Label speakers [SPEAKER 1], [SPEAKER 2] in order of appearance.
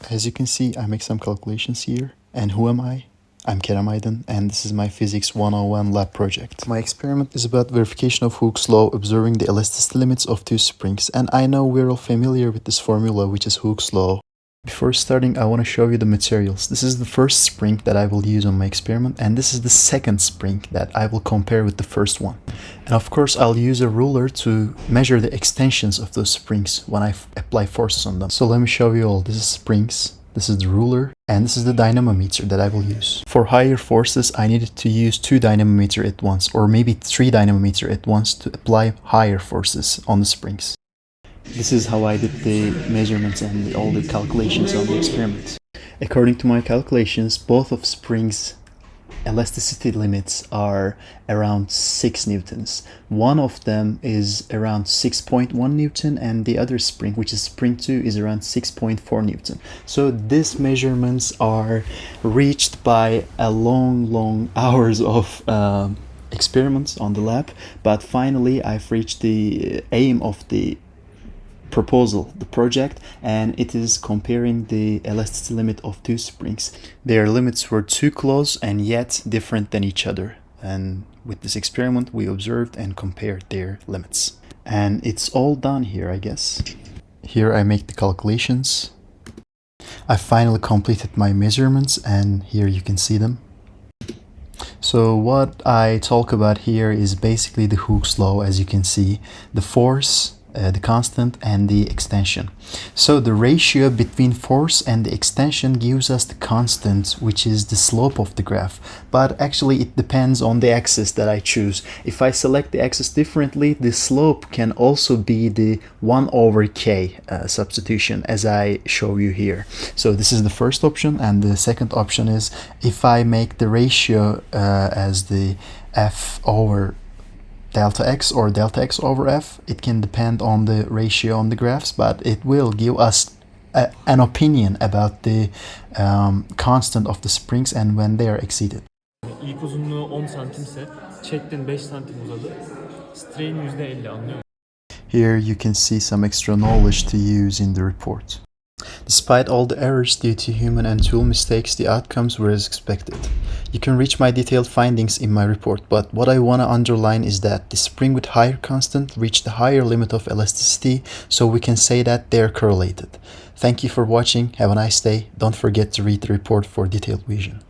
[SPEAKER 1] As you can see, I make some calculations here. And who am I? I'm Kerem AYDIN, and this is my Physics 101 lab project. My experiment is about verification of Hooke's law, observing the elasticity limits of two springs, and I know we're all familiar with this formula, which is Hooke's law. Before starting, I want to show you the materials. This is the first spring that I will use on my experiment, and this is the second spring that I will compare with the first one. And of course, I'll use a ruler to measure the extensions of those springs when I apply forces on them. So let me show you all. This is springs, this is the ruler, and this is the dynamometer that I will use. For higher forces, I needed to use 2 dynamometer at once, or maybe 3 dynamometer at once to apply higher forces on the springs. This is how I did the measurements and all the calculations on the experiment. According to my calculations, both of springs' elasticity limits are around 6 newtons. One of them is around 6.1 newton and the other spring, which is spring 2, is around 6.4 newton. So these measurements are reached by a long hours of experiments on the lab, but finally I've reached the aim of the proposal, the project, and it is comparing the elasticity limit of 2 springs. Their limits were too close and yet different than each other, and with this experiment we observed and compared their limits. And it's all done here, I guess. Here I make the calculations. I finally completed my measurements, and here you can see them. So what I talk about here is basically the Hooke's law, as you can see, the force, the constant, and the extension. So the ratio between force and the extension gives us the constant, which is the slope of the graph. But actually it depends on the axis that I choose. If I select the axis differently, the slope can also be the 1/k substitution, as I show you here. So this is the first option, and the second option is if I make the ratio as the f over delta x or delta x over f. It can depend on the ratio on the graphs, but it will give us an opinion about the constant of the springs and when they are exceeded.
[SPEAKER 2] İlk uzunluğu 10 santimse çektin 5 santim uzadı. Strain %50, anlıyor musun?
[SPEAKER 1] Here you can see some extra knowledge to use in the report. Despite all the errors due to human and tool mistakes, the outcomes were as expected. You can reach my detailed findings in my report, but what I want to underline is that the spring with higher constant reached the higher limit of elasticity, so we can say that they are correlated. Thank you for watching. Have a nice day. Don't forget to read the report for detailed vision.